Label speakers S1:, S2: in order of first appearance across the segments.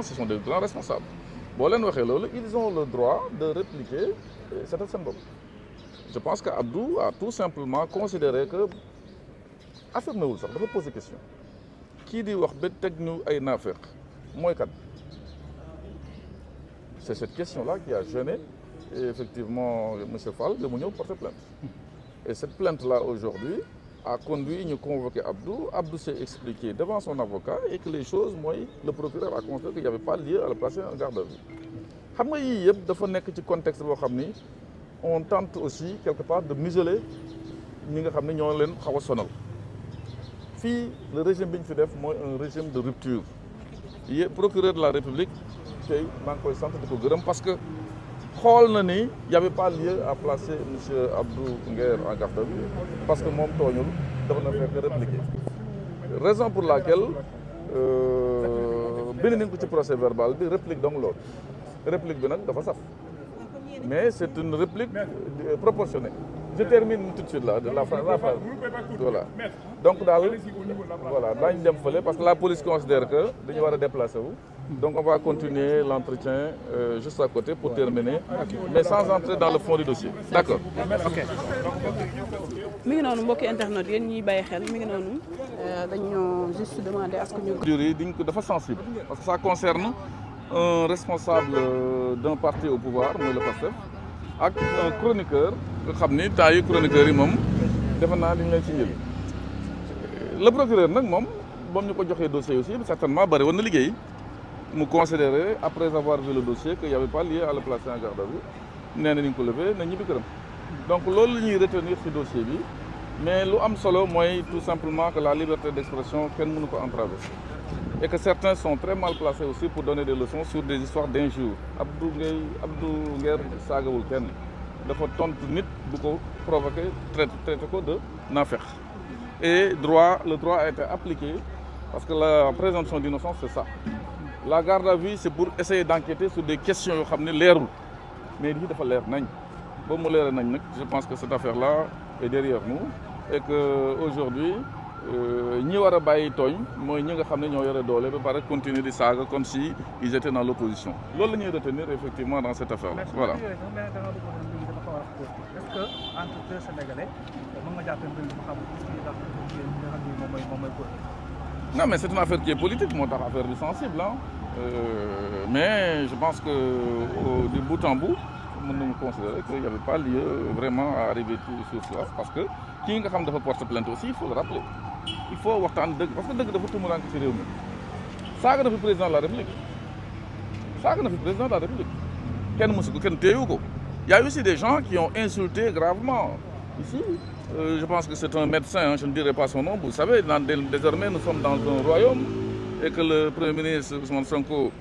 S1: ce sont des grands responsables boo leen waxee loolu ils ont le droit de répliquer seetal seen bopp. Je pense que Abdou a tout simplement considéré que affirmé wul sax dafa poser question kii di wax ba teg ñu ay naafeq mooy kat. C'est cette question-là qui a gêné effectivement M. Fall de mu ñëw porter plainte. Et cette plainte-là aujourd'hui a conduit ñu convoquer Abdou. Abdou s'est expliqué devant son avocat et que les choses mooy le procureur a constaté qu'il n'y avait pas lieu à le placer en garde à vue. xam nga yii yëpp dafa nekk ci contexte boo xam ni on tente aussi quelque part de museler ñi nga xam ne ñoo leen xaw a sonal fii le régime bi ñu fi def mooy un régime de rupture procureur de la République tey maa ngi koy sant di ko gërëm parce que xool na ni y avait pas lieu à placer monsieur Abdou Nguer en garde à vue parce que moom tooñul dafa na fekk répliquer raison pour laquelle bind nañ ko ci procès verbal bi réplique donc loolu réplique bi nag dafa saf mais c'est une réplique proportionnée. Je termine tout de suite là, de la phrase. Voilà. Donc voilà, daañu dem fële parce que la police considère que dañu war a déplacer wu. Donc on va continuer l'entretien juste à côté pour terminer, mais sans entrer dans le fond du dossier. D'accord.
S2: Ok. mi ngi noonu mbokki internet yéen ñuy bàyyi xel mi ngi noonu dañoo juste demander à ce que ñu.
S1: Durée dañ ko dafa sensible parce que ça concerne un responsable d'un parti au pouvoir mooy le PASTEF ak un chroniqueur nga xam ni temps yi chroniqueurs yi moom defe naa dañ leen ci njël le procureur nag moom ñu ko joxee dossier aussi certainement bëri woon na liggéey mu considéré après avoir vu le dossier qu'il y avait pas lieu à le placer en garde à vue nee na ni ñu ko levé na ñibbi këram donc loolu la ñuy retenir ci dossier bi mais lu am solo mooy tout simplement que la liberté d'expression kenn mënu ko entraver et que certains sont très mal placés aussi pour donner des leçons sur des histoires d'injures. Abdou Nguer saagawul kenn dafa tontu nit bu ko provoqué traité ko de naafeq et le droit a été appliqué parce que la présomption d'innocence c'est ça. La garde à vue c'est pour essayer d'enquêter sur des questions yoo xam ne leerul mais lii dafa leer nañ ba mu leer nañ nag je pense que cette affaire-là est derrière nous et que aujourd'hui ñi war a bàyyi tooñ mooy ñi nga xam ne ñoo yore doole ba pare continuer di saaga comme si ils étaient dans l'opposition loolu la ñuy retenir effectivement dans cette affaire là voilà.
S3: Est-ce que entre deux Sénégalais mën nga jàpp mbir mi xam
S1: non mais c'est une affaire qui est politique moo tax affaire bi sensible mais je pense que du bout en bout mën nañu considérer qu'il n'y avait pas lieu vraiment à arriver sur cela parce que kii nga xam dafa porte plainte aussi il faut le rappeler il faut waxtaan dëgg parce que dëgg dafa tumurànke ci réew mi saaga na fi président de la République kenn mësu ko kenn téewu ko il y a aussi des gens qui ont insulté gravement ici je pense que c'est un médecin je ne dirai pas son nom vous savez désormais nous sommes dans un royaume et que le premier ministre Ousmane Sonko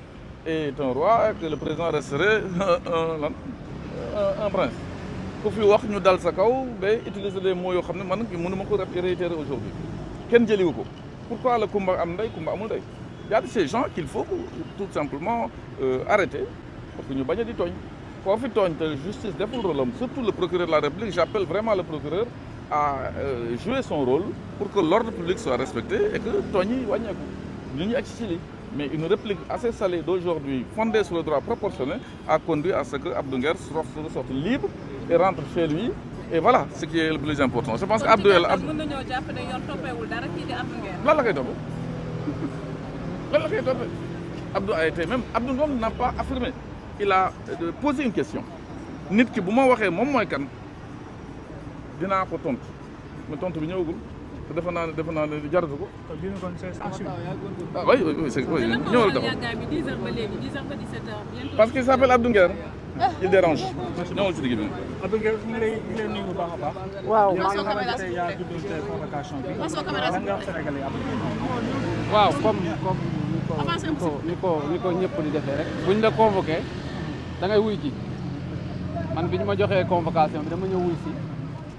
S1: est un roi et que le président resterait un prince ku fi wax ñu dal sa kaw ba utiliser des mots yoo xam ne man mënuma ko réitérer aujourd'hui kenn jëliwu ko pourquoi le kumba am ndey kumba amul ndey y a de ces gens qu'il faut tout simplement arrêter parce que ñu bañ a di tooñ koo fi tooñ te justice deful rôle am surtout le procureur de la République j'appelle vraiment le procureur à jouer son rôle pour que l'ordre public soit respecté et que tooñ yi wàññeeku ñu ñu agsi ci li mais une réplique assez salée d'aujourd'hui fondée sur le droit proportionnel a conduit à ce que Abdou Nguer sorte libre et rentre chez lui et voilà ce qui est le plus important je pense que Abdou yàlla
S2: mën nañoo jàpp ne yoon toppeewul dara kii di Abdou Nguer
S1: lan la koy toppee Abdou a été même Abdou Ngom n'a pas affirmé il a posé une question nit ki bu ma waxee moom mooy kan dinaa ko tontu mais tontu bi ñëwagul te defe naa ne jaratu ko. ah oui c'est oui ñëwal dafa. parce qu'il s'appelle Abdou Nguer il dérange. ñëwal si digg bi.
S3: Abdou Nguer ñu ngi lay nuyu bu baax a baax.
S2: waaw
S3: yaa juddu ci convocation bi. lan nga wax Sénégalais yi
S4: waaw comme ni ko ñëpp di defee rek buñ la convoqué da ngay wuy ji man bi ñu ma joxee convocation bi dama ñëw wuy si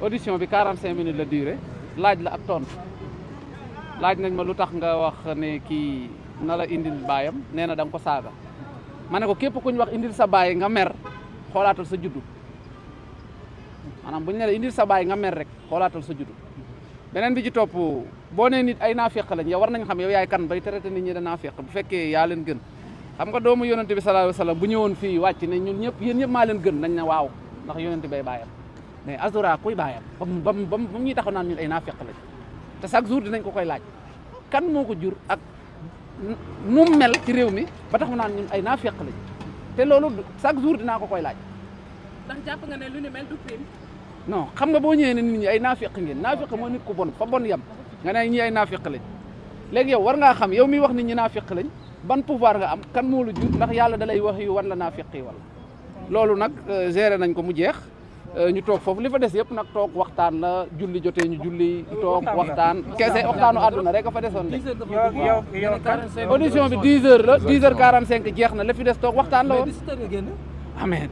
S4: audition bi 45 minutes la durée laaj la ak tontu laaj nañ ma lu tax nga wax ne kii na la indil baayam nee na da nga ko saaga ma ne ko képp ku ñu wax indil sa baay nga mer xoolaatal sa juddu maanaam bu ñu ne la indil sa baay nga mer rek xoolaatal sa juddu beneen bi ci topp boo nee nit ay naafeq lañ yow war nañ xam yow yaay kan bay traité nit ñi da naafeq bu fekkee yaa leen gën xam nga doomu yonent bi sallallahu alayhi wasallam bu ñëwoon fii wàcc ne ñun ñëpp yéen ñëpp maa leen gën nañ ne waaw ndax yonent bay bàyyam mais Azoura kuy bàyyam ba mu ñuy taxaw naan ñun ay naafeq lañ te chaque jour dinañ ko koy laaj kan moo ko jur ak nu mu mel ci réew mi ba tax mu naan ñun ay naafeq lañ te loolu chaque jour dinaa ko koy laaj.
S2: ndax jàpp nga ne lu ni mel du crime.
S4: non xam nga boo ñëwee ne nit ñi ay naafeq ngeen naafeq mooy nit ku bon fa bon yam nga ne ñi ay naafeq lañ léegi yow war ngaa xam yow miy wax nit ñi naafeq lañ ban pouvoir nga am kan moo la jur ndax yàlla da lay wax yu wan la naafeq yi wala loolu nag géré nañ ko mu jeex ñu toog foofu li fa des yëpp nag toog waxtaan la julli jotee ñu julli toog waxtaan kese waxtaanu àdduna rek a fa desoon de audition bi 10 heures la 10 heures 45 jeex na la fi des toog waxtaan la woon amee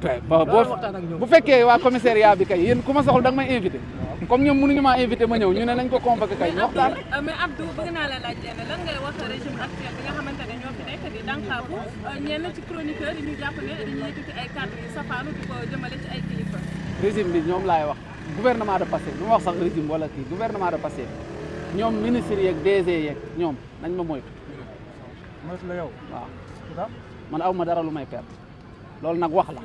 S4: bu fekkee waa commissariat bi kay yéen ku ma soxla da nga may invité comme ñoom mënuñu maa invité ma ñëw ñu ne nañ ko convoqué kay ñu waxtaan.
S2: mais Abdou bëgg naa la laaj leen lan ngay wax régime actuel bi nga xamante ne ñoo fi nekk di dànkaafu ñenn ci chroniqueur yi ñu jàpp ne dañuy yëkkati ay kàddu yu safaanu di ko jëmale ci ay kilifa.
S4: régime bi ñoom laay wax gouvernement de Pastef lu ma wax sax régime wala kii gouvernement de Pastef ñoom ministres yeeg DG yeeg ñoom nañ ma moytu.
S3: moytu la yow.
S4: waaw man aw ma dara lu may perte loolu nag wax la.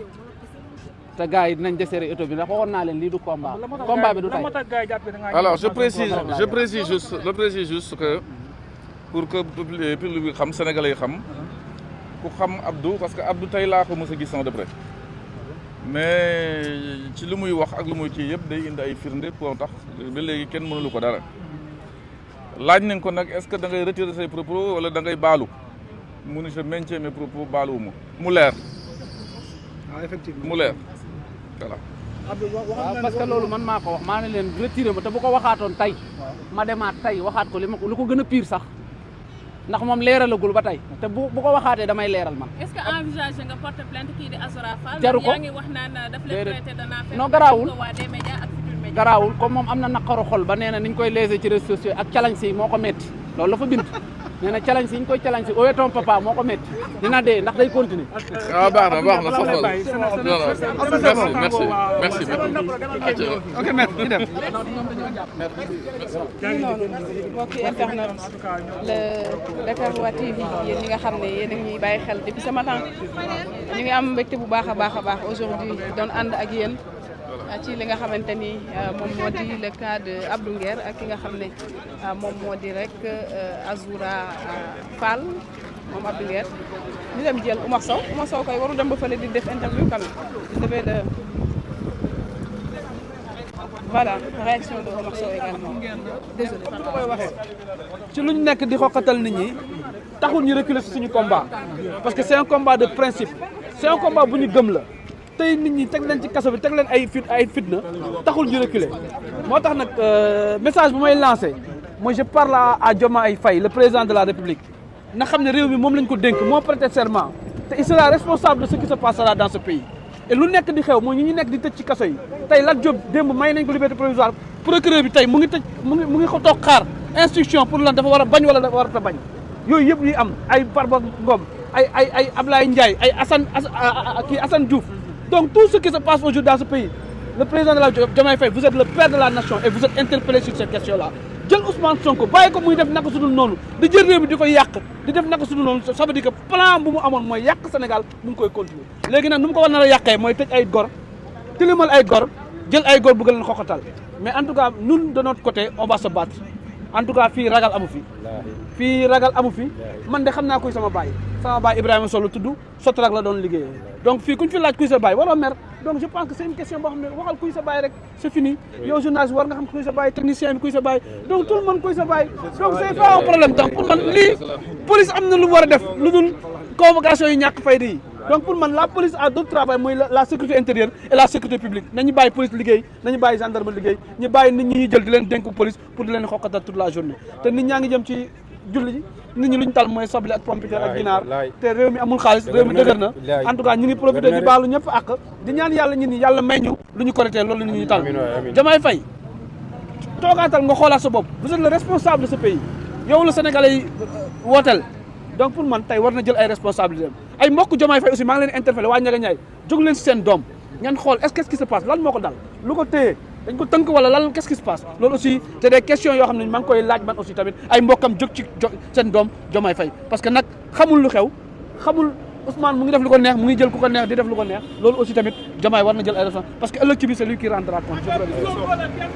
S4: te gars yi dinañ desserrer auto bi ndax waxoon naa leen lii du combat bi du tey.
S1: alors je précise juste que pour que public bi xam sénégalais yi xam ku xam Abdou parce que Abdou tey laa ko mos a gis de près mais ci li muy wax ak lu muy kii yëpp day indi ay firnde pour tax ba léegi kenn mënulu ko dara laaj nañ ko nag est-ce que da ngay retirer say propos wala da ngay baalu mu ne je maintiens mes propos baaluwuma mu leer.
S3: waaw effectivement
S1: mu leer. voilà.
S4: waaw parce que loolu man maa ko wax maa ne leen retiré ma te bu ko waxaatoon tey ma demaat tey waxaat ko lu ko gën a pire sax ndax moom leeralagul ba tey te bu ko waxaatee damay leeral man.
S2: est-ce que envisagé nga porter plainte kii di Azoura Fall.
S4: jaru ko
S2: yaa ngi wax naan daf leen traité de naafeq.
S4: non garaawul
S2: waa des médias ak Futurs Médias.
S4: garaawul comme moom am na naqaru xol ba nee na ni ñu koy léser ci réseaux sociaux ak challenge si moo ko metti loolu la fa bind. nee na challenge yi ñu koy challenge owe ton papa moo ko métti dina dee ndax day continuer.
S1: ah baax na soxal merci.
S3: ok merci ñu dem.
S2: noonu mbokki internet le Dakaroua TV yéen ñi nga xam ne yéen a ngi ñuy bàyyi xel depuis ce matin ñu ngi am mbégte bu baax a baax aujourd'hui doon ànd ak yéen ci li nga xamante ni moom moo di le cas de Abdou Nguer ak ki nga xam ne moom moo di rek Azoura Fall moom Abdou Nguer ñu dem jël Oumar Sow koy waru dem ba fële di def interview quand même voilà réaction de Oumar Sow également désolé
S3: koy waxee ci lu ñu nekk di xoqatal nit ñi taxul ñu reculer ci suñu combat parce que c'est un combat de principe c'est un combat bu ñu gëm la tey nit ñi teg leen ci kaso bi teg leen ay fitna taxul ñu reculer moo tax nag message bu may lancé moi je parle à Diomaye Faye le président de la République na xam ne réew mi moom lañ ko dénk moo prêté serment te il sera responsable de ce qui se passera dans ce pays et lu nekk di xew mooy ñi ñu nekk di tëj ci kaso yi tey Lat Diop démb may nañ ko liberté provisoire procureur bi tey mu ngi ko toog xaar instruction pour lan dafa war a bañ wala dafa war a bañ yooyu yëpp yi am ay Farba Ngom ay Ablaye Ndiaye ay Assane Diouf donc tout ce qui se passe aujourd'hui dans ce pays le président de la Diomaye Faye vous êtes le père de la nation et vous êtes interpellé sur cette question là jël Ousmane Sonko bàyyi ko muy def naka sudul noonu di jël réew mi di ko yàq di def naka sudul noonu ça veut dire que plan bu mu amoon mooy yàq Sénégal mu ngi koy continuer léegi nag nu mu ko war nar a yàqee mooy tëj ay gor tilimal ay gor jël ay gor bëgg leen xoxatal mais en tout cas ñun de notre côté on va se battre en tout cas fii ragal amu fi man de xam naa kuy sama baay Ibrahima Sow la tudd Sotrac la doon liggéeyee donc fii kuñ fi laaj kuy sa baay waroo mer donc je pense que c'est une question boo xam ne waxal kuy sa baay rek c'est fini yow journaliste war nga xam kuy sa baay technicien bi kuy sa baay donc tout le monde kuy sa baay donc c'est pas un problème donc pour man lii police am na lu mu war a def lu dul convocation yi ñàkk fayda yi donc pour man la police a d'autres travail mooy la sécurité intérieure et la sécurité publique nañu bàyyi police liggéey nañu bàyyi gendarme liggéey ñu bàyyi nit ñi jël di leen dénk police pour di leen xokkatal toute la journée te nit ñaa ngi jëm ci julli ji nit ñi lu ñu tal mooy soble ak pompiteer ak ginaar te réew mi amul xaalis réew mi dëgër na en tout cas ñu ngi profité di baalu ñëpp ak di ñaan yàlla ñun ñi yàlla may ñu lu ñu correcté loolu ñu tal Diomaye Faye toogaatal nga xoolaat sa bopp vous êtes le responsable de ce pays yow la Sénégalais yi wooteel donc pour man tey war na jël ay responsabilités ay mbokk Diomaye Faye aussi maa ngi leen interpellé waa Ndiaga Ndiaye jóg leen si seen doom ngeen xool est-ce que qu'est-ce qui se passe lan moo ko dal lu ko téye dañ ko tënk wala lan qu'est-ce qui se passe loolu aussi c'est des questions yoo xam ne maa ngi koy laaj man aussi tamit ay mbokkam jóg ci seen doom Diomaye Faye parce que nag xamul lu xew xamul Ousmane mu ngi def lu ko neex mu ngi jël ku ko neex di def lu ko neex loolu aussi tamit Diomaye war na jël ay responsabilités parce que ëllëg ci biir c'est lui qui rendra compte. Je vous remercie.